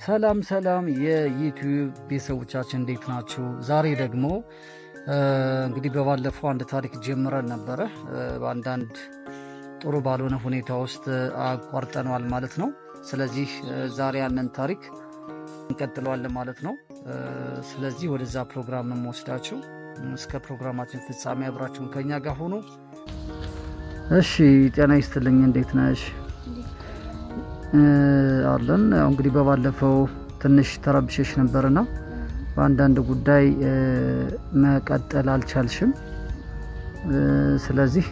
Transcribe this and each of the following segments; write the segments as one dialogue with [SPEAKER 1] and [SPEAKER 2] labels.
[SPEAKER 1] ሰላም ሰላም የዩቲዩብ ቤተሰቦቻችን እንዴት ናችሁ? ዛሬ ደግሞ እንግዲህ በባለፈው አንድ ታሪክ ጀምረን ነበረ። በአንዳንድ ጥሩ ባልሆነ ሁኔታ ውስጥ አቋርጠነዋል ማለት ነው። ስለዚህ ዛሬ ያንን ታሪክ እንቀጥለዋለን ማለት ነው። ስለዚህ ወደዛ ፕሮግራም ነው የምወስዳችሁ። እስከ ፕሮግራማችን ፍጻሜ አብራችሁን ከኛ ጋር ሆኖ። እሺ፣ ጤና ይስጥልኝ። እንዴት ነሽ? አለን። ያው እንግዲህ በባለፈው ትንሽ ተረብሸሽ ነበርና በአንዳንድ ጉዳይ መቀጠል አልቻልሽም። ስለዚህ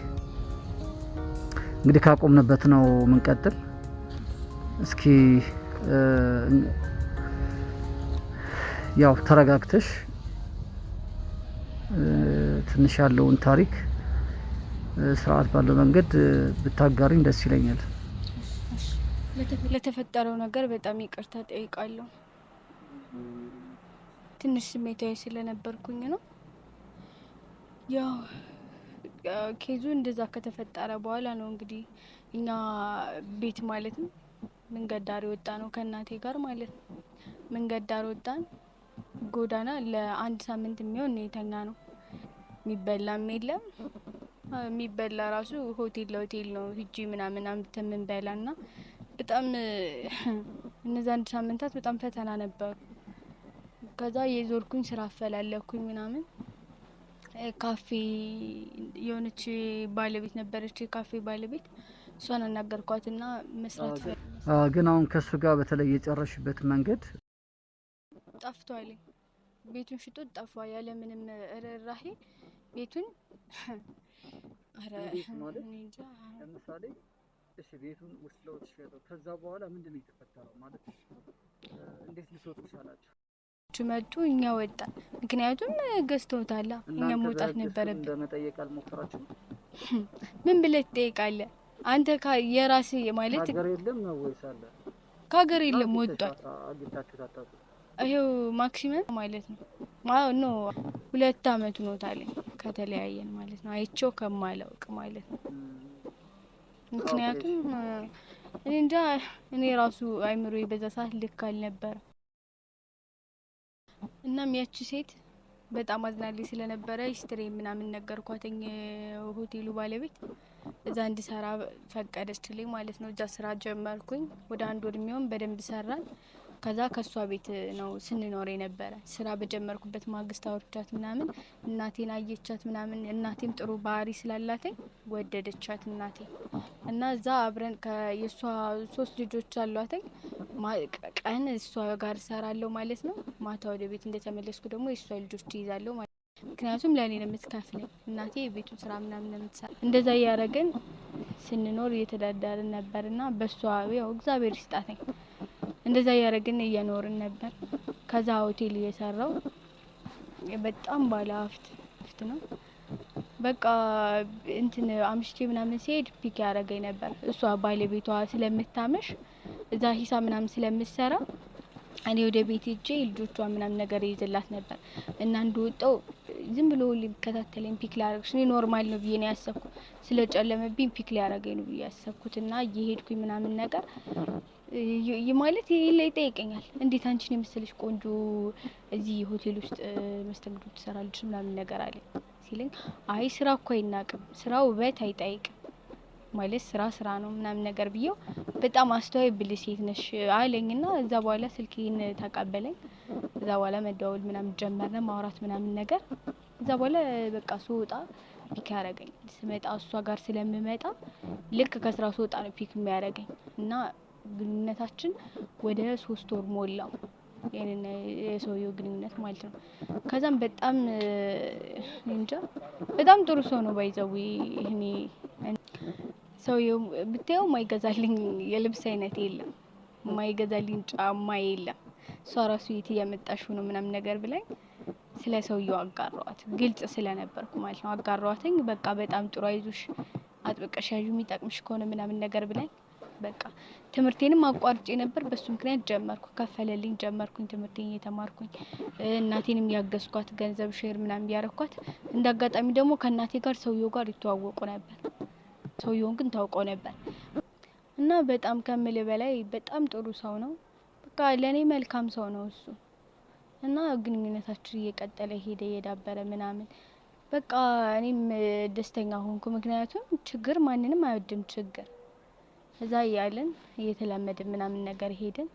[SPEAKER 1] እንግዲህ ካቆምንበት ነው የምንቀጥል። እስኪ ያው ተረጋግተሽ ትንሽ ያለውን ታሪክ ስርዓት ባለው መንገድ ብታጋሪኝ ደስ ይለኛል።
[SPEAKER 2] ለተፈጠረው ነገር በጣም ይቅርታ ጠይቃለሁ። ትንሽ ስሜታዊ ስለነበርኩኝ ነው። ያው ኬዙ እንደዛ ከተፈጠረ በኋላ ነው እንግዲህ እኛ ቤት ማለት ነው መንገድ ዳር ወጣ ነው ከእናቴ ጋር ማለት ነው። መንገድ ዳር ወጣን። ጎዳና ለአንድ ሳምንት የሚሆን የተኛ ነው። የሚበላም የለም። የሚበላ ራሱ ሆቴል ለሆቴል ነው ሂጂ ምናምን አምጥተን የምንበላና በጣም እነዛ አንድ ሳምንታት በጣም ፈተና ነበሩ። ከዛ የዞርኩኝ ስራ አፈላለኩኝ ምናምን ካፌ የሆነች ባለቤት ነበረች፣ ካፌ ባለቤት። እሷን አናገርኳትና መስራት
[SPEAKER 1] ግን አሁን ከሱ ጋር በተለይ የጨረሽበት መንገድ
[SPEAKER 2] ጠፍቷል። ቤቱን ሽጦ ጠፋ ያለ ምንም ርህራሄ ቤቱን
[SPEAKER 1] ለምሳሌ እሺ ቤቱን ውስጥ ለውጥ ሸጠው ከዛ በኋላ ምንድነው የተፈጠረው? ማለት እንዴት ሊሶት ይቻላችሁ?
[SPEAKER 2] መጡ፣ እኛ ወጣን። ምክንያቱም ገዝተውታል፣ እኛ መውጣት ነበረብን።
[SPEAKER 1] እንደመጠየቅ አልሞከራችሁም?
[SPEAKER 2] ምን ብለህ ትጠይቃለህ አንተ? የራስህ ማለት
[SPEAKER 1] ሀገር የለም ነው ወይስ አለ?
[SPEAKER 2] ከሀገር የለም ወጣን።
[SPEAKER 1] አግኝታችሁ ታጣጡ?
[SPEAKER 2] ይሄው ማክሲመም ማለት ነው ማው ነው 2 አመት ነው ታለኝ ከተለያየን ማለት ነው። አይቼው ከማላውቅ ማለት ነው። ምክንያቱም እንጃ እኔ ራሱ አይምሮዬ በዛ ሰዓት ልክ አልነበረ። እናም ያቺ ሴት በጣም አዝናለች ስለነበረ ሂስትሪ ምናምን ነገርኳተኝ ሆቴሉ ባለቤት እዛ እንድሰራ ፈቀደችልኝ ማለት ነው። እዛ ስራ ጀመርኩኝ። ወደ 1 ወር የሚሆን በደንብ ሰራን። ከዛ ከሷ ቤት ነው ስንኖር የነበረ። ስራ በጀመርኩበት ማግስት አውርቻት ምናምን እናቴን አየቻት ምናምን። እናቴም ጥሩ ባህሪ ስላላተኝ ወደደቻት እናቴ እና እዛ አብረን የሷ 3 ልጆች አሏተኝ። ቀን እሷ ጋር ሰራለሁ ማለት ነው። ማታ ወደ ቤት እንደተመለስኩ ደግሞ የሷ ልጆች ይይዛለሁ ማለት ነው። ምክንያቱም ለኔ ነው የምትከፍለኝ እናቴ የቤቱን ስራ ምናምን ነው የምትሰራ። እንደዛ ያረጋን ስንኖር እየተዳዳርን ነበርና በሷ ያው እግዚአብሔር ይስጣተኝ እንደዛ ያረጋን እየኖርን ነበር። ከዛ ሆቴል እየሰራው በጣም ባለ ሀብት ነው። በቃ እንትን አምሽቼ ምናምን ሲሄድ ፒክ ያረጋኝ ነበር። እሷ ባለቤቷ ስለምታመሽ እዛ ሂሳብ ምናምን ስለምትሰራ እኔ ወደ ቤት ሄጄ ልጆቿ ምናምን ነገር ይይዝላት ነበር እና እንደወጣው ዝም ብሎ ሊከታተለኝ ፒክ ሊያረግሽ ነው ኖርማል ነው ብዬ ነው ያሰብኩት። ስለጨለመብኝ ፒክ ሊያረጋኝ ነው ብዬ ያሰብኩትና እየሄድኩኝ ምናምን ነገር ማለት ይጠይቀኛል። እንዴት አንቺን የመሰለሽ ቆንጆ እዚህ ሆቴል ውስጥ መስተንግዶ ትሰራለች ምናምን ነገር አለኝ ሲለኝ፣ አይ ስራ እኮ አይናቅም፣ ስራው ውበት አይጠይቅም ማለት ስራ ነው ምናምን ነገር ብዬው በጣም አስተዋይ ብልህ ሴት ነሽ አለኝና እዛ በኋላ ስልኬን ተቀበለኝ። እዛ በኋላ መደዋወል ምናምን ጀመርነ ማውራት ምናምን ነገር። እዛ በኋላ በቃ ስወጣ ፒክ ያረጋኝ። ስመጣ እሷ ጋር ስለምመጣ ልክ ከስራ ስወጣ ነው ፒክ የሚያረጋኝ እና ግንኙነታችን ወደ 3 ወር ሞላው። የኔና የሰውየው ግንኙነት ማለት ነው። ከዛም በጣም እንጃ በጣም ጥሩ ሰው ነው ባይዘው። እኔ ሰውየው ብታየው ማይገዛልኝ የልብስ አይነት የለም፣ ማይገዛልኝ ጫማ የለም። እሷ ራሱ የት እያመጣሽው ነው ምናምን ነገር ብላኝ ስለ ሰውየው አጋራዋት። ግልጽ ስለነበርኩ ማለት ነው አጋራዋተኝ። በቃ በጣም ጥሩ አይዞሽ፣ አጥብቀሽ ያዡ የሚጠቅምሽ ከሆነ ምናምን ነገር ብላኝ በቃ ትምህርቴንም አቋርጬ ነበር። በሱ ምክንያት ጀመርኩ፣ ከፈለልኝ ጀመርኩኝ ትምህርቴን እየተማርኩኝ። እናቴንም ያገዝኳት ገንዘብ ሼር ምናምን ያረኳት። እንዳጋጣሚ ደግሞ ከእናቴ ጋር ሰውየው ጋር ይተዋወቁ ነበር። ሰውየውን ግን ታውቀው ነበር እና በጣም ከምል በላይ በጣም ጥሩ ሰው ነው። በቃ ለኔ መልካም ሰው ነው እሱ እና ግንኙነታችን እየቀጠለ ሄደ እየዳበረ ምናምን በቃ እኔም ደስተኛ ሆንኩ። ምክንያቱም ችግር ማንንም አይወድም ችግር እዛ ያለን እየተላመደ ምናምን ነገር ሄደን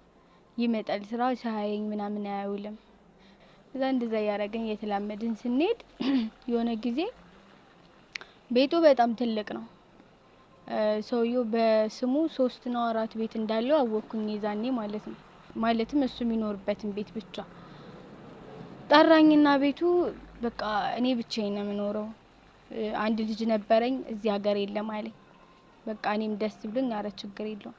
[SPEAKER 2] ይመጣል ስራው ሳያየኝ ምናምን አያውልም። እዛ እንደዛ ያረጋኝ እየተላመድን ስንሄድ የሆነ ጊዜ ቤቱ በጣም ትልቅ ነው። ሰውየው በስሙ 3 ነው 4 ቤት እንዳለው አወኩኝ የዛኔ ማለት ነው። ማለትም እሱ የሚኖርበትን ቤት ብቻ ጠራኝና ቤቱ በቃ እኔ ብቻዬን ነው የምኖረው። አንድ ልጅ ነበረኝ እዚህ ሀገር የለም አለኝ። በቃ እኔም ደስ ብሎኝ አረ ችግር የለውም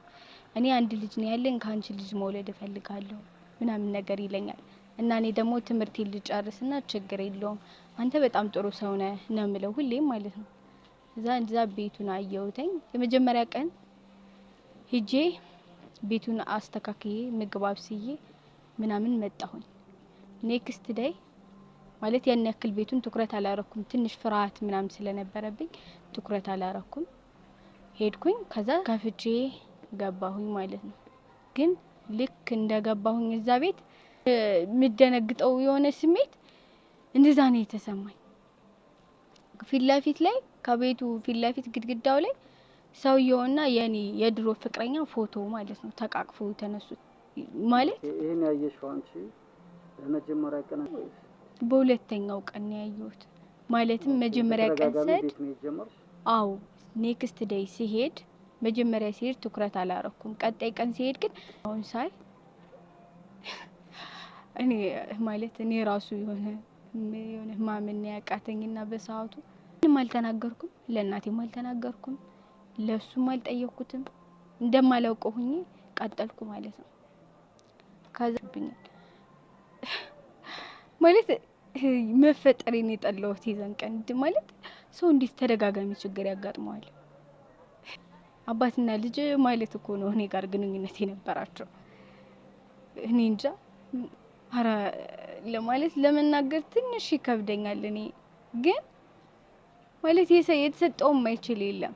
[SPEAKER 2] እኔ አንድ ልጅ ነው ያለኝ ካንቺ ልጅ መውለድ እፈልጋለሁ ምናምን ነገር ይለኛል። እና እኔ ደግሞ ትምህርቴን ልጨርስና ችግር የለውም አንተ በጣም ጥሩ ሰው ነህ ነው የምለው ሁሌም ማለት ነው። እዛ ቤቱን አየሁትኝ የመጀመሪያ ቀን ሄጄ ቤቱን አስተካክዬ ምግብ አብስዬ ምናምን መጣሁኝ። ኔክስት ዴይ ማለት ያን ያክል ቤቱን ትኩረት አላረኩም ትንሽ ፍርሃት ምናምን ስለነበረብኝ ትኩረት አላረኩም። ሄድኩኝ ከዛ ከፍቼ ገባሁኝ ማለት ነው። ግን ልክ እንደገባሁኝ እዛ ቤት ምደነግጠው የሆነ ስሜት እንደዛ ነው የተሰማኝ። ፊት ለፊት ላይ ከቤቱ ፊት ለፊት ግድግዳው ላይ ሰውየውና የኔ የድሮ ፍቅረኛ ፎቶ ማለት ነው ተቃቅፈው ተነሱት ማለት
[SPEAKER 1] ይሄን ያየሽው አንቺ በመጀመሪያ ቀን ወይስ
[SPEAKER 2] በሁለተኛው ቀን ያየሁት? ማለትም መጀመሪያ ቀን ሰድ አው ኔክስት ዴይ ሲሄድ መጀመሪያ ሲሄድ ትኩረት አላረኩም። ቀጣይ ቀን ሲሄድ ግን አሁን ሳይ እኔ ማለት እኔ ራሱ የሆነ ማመን ያቃተኝና በሰዓቱ ምንም አልተናገርኩም ለእናቴም አልተናገርኩም ለሱም አልጠየቅኩትም እንደማላውቀው ሆኜ ቀጠልኩ ማለት ነው። ካዘብኝ ማለት መፈጠሬን የጠላሁት ይዘን ቀን ማለት ሰው እንዴት ተደጋጋሚ ችግር ያጋጥመዋል? አባትና ልጅ ማለት እኮ ነው እኔ ጋር ግንኙነት የነበራቸው። እኔ እንጃ አረ ለማለት ለመናገር ትንሽ ይከብደኛል። እኔ ግን ማለት የተሰጠው ማይችል የለም።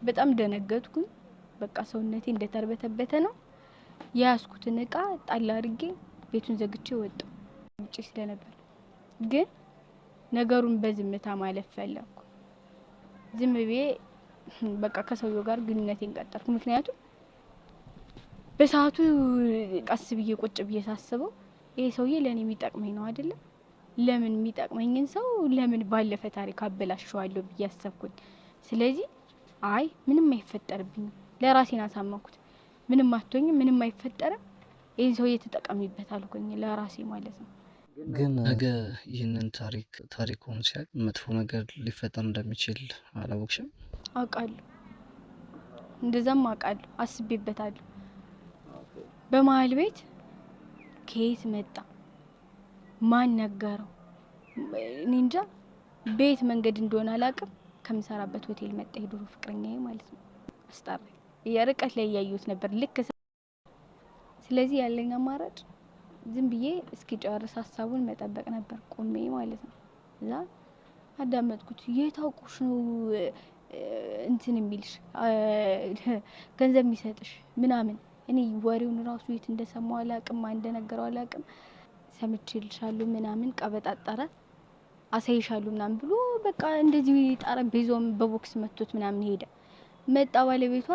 [SPEAKER 2] በጣም ደነገጥኩኝ። በቃ ሰውነቴ እንደተርበተበተ ነው። ያስኩትን እቃ ጣል አድርጌ ቤቱን ዘግቼ ወጣሁ። ውጪ ስለነበር ግን ነገሩን በዝምታ ማለፍ ፈለኩ። ዝም ብዬ በቃ ከሰውየው ጋር ግንኙነቴን ቀጠልኩ። ምክንያቱም በሰዓቱ ቀስ ብዬ ቁጭ ብዬ ሳስበው ይሄ ሰውዬ ለኔ የሚጠቅመኝ ነው አይደለ? ለምን የሚጠቅመኝን ሰው ለምን ባለፈ ታሪክ አበላሽዋለሁ ብዬ አሰብኩኝ። ስለዚህ አይ ምንም አይፈጠርብኝም ለራሴን አሳመንኩት። ምንም አትሆኝም ምንም አይፈጠርም ይሄን ሰውዬ ተጠቀሚበት አልኩኝ ለራሴ ማለት ነው።
[SPEAKER 1] ግን ነገ ይህንን ታሪኩን ሲያቅ መጥፎ ነገር ሊፈጠር እንደሚችል አላወቅሽም?
[SPEAKER 2] አውቃለሁ እንደዛም አውቃለሁ አስቤበታለሁ። በመሀል ቤት ከየት መጣ ማን ነገረው እኔ እንጃ ቤት መንገድ እንደሆነ አላውቅም። ከምሰራበት ሆቴል መጣ የድሮ ፍቅረኛዬ ማለት ነው። አስጠራኝ የርቀት ላይ ያዩት ነበር ልክ ስለዚህ ያለኝ አማራጭ ዝም ብዬ እስኪጨርስ ሀሳቡን መጠበቅ ነበር ቆሜ ማለት ነው። እዛ አዳመጥኩት የታውቁሽ ነው እንትን የሚልሽ ገንዘብ የሚሰጥሽ ምናምን እኔ ወሬውን ራሱ የት እንደሰማው አላውቅም ማን እንደነገረው አላውቅም። ሰምቼልሻለሁ ምናምን ቀበጣጠረ አሳይሻለሁ ምናምን ብሎ በቃ እንደዚህ ጠረጴዛውን በቦክስ መቶት ምናምን ሄደ። መጣ ባለቤቷ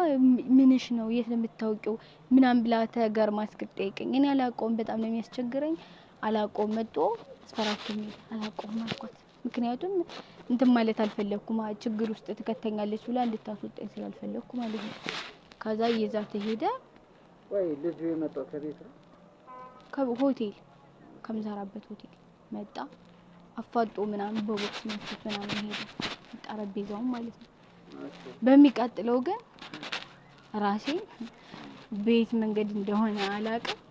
[SPEAKER 2] ምንሽ ነው የት ነው የምታውቂው ምናምን ብላ ተገርማ እስክትጠይቀኝ እኔ አላውቀውም በጣም ነው የሚያስቸግረኝ አላውቀውም መጥቶ አስፈራርቶኝ አላውቀውም አልኳት። ምክንያቱም እንትን ማለት አልፈለኩም ችግር ውስጥ ትከተኛለች ብላ እንድታስወጣኝ ስላልፈለኩ ማለት ነው። ከዛ ይዛት ሄደ።
[SPEAKER 1] ወይ ልጁ የመጣው ከቤት ነው
[SPEAKER 2] ከሆቴል ከምሰራበት ሆቴል መጣ አፋጦ ምናምን በቦክስ መቶት ምናምን ሄደ ጠረጴዛውን ማለት ነው። በሚቀጥለው ግን ራሴ ቤት መንገድ እንደሆነ አላውቅም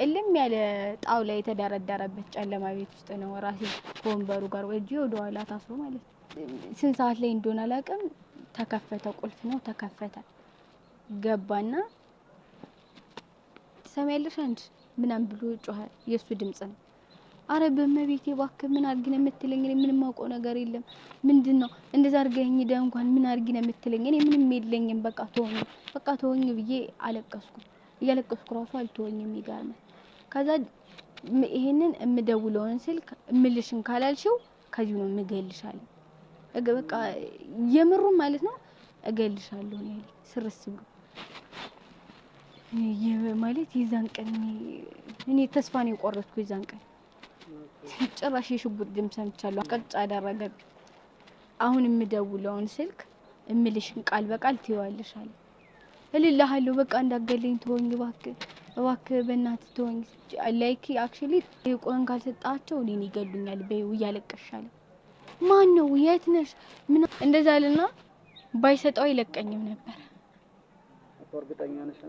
[SPEAKER 2] እልም ያለ ጣውላ የተደረደረበት ጨለማ ቤት ውስጥ ነው ራሴ ከወንበሩ ጋር ወጂ ወደ ኋላ ታስሮ ማለት ነው። ስንት ሰዓት ላይ እንደሆነ አላውቅም ተከፈተ ቁልፍ ነው ተከፈተ ገባና ትሰሚያለሽ አንቺ ምናምን ብሎ ጮኸ። የሱ ድምጽ ነው። አረ በመቤቴ እባክህ ምን አርጊ ነው የምትለኝ? እኔ ምንም አውቀው ነገር የለም። ምንድነው እንደዛ አርገኝ ደ እንኳን ምን አርጊ ነው የምትለኝ? እኔ ምንም የለኝም በቃ ተወኝ ብዬ አለቀስኩ። እያለቀስኩ ራሱ አልተወኝም ይገርም ከዛ ይሄንን እምደውለውን ስልክ እምልሽን ካላልሽው ከዚህ ነው እምገልሻለሁ በቃ የምሩ ማለት ነው እገልሻለሁ ያለኝ ስርስ ብሎ ማለት ይዛን ቀን እኔ ተስፋ ነው የቆረጥኩ ይዛን ቀን ጭራሽ የሽጉጥ ድምጽ ሰምቻለሁ ቀጭ አደረገብ አሁን እምደውለውን ስልክ እምልሽን ቃል በቃል ትይዋለሽ አለ እልልሃለሁ በቃ እንዳገለኝ ተወኝ እባክህ በእናትህ ተወኝ ላይክ አክቹሊ ይቆን ካልሰጣቸው እኔን ይገሉኛል በይው እያለቀሻለ ማን ነው የት ነሽ ምን እንደዛ አለና ባይሰጠው አይለቀኝም ነበር
[SPEAKER 1] እርግጠኛ ነሽ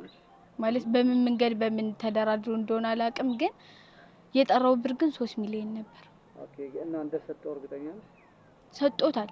[SPEAKER 2] ማለት በምን መንገድ በምን ተደራድሮ እንደሆነ አላቅም ግን የጠራው ብር ግን 3 ሚሊዮን ነበር
[SPEAKER 1] ኦኬ እና እንደሰጠው እርግጠኛ ነሽ
[SPEAKER 2] ሰጥቶታል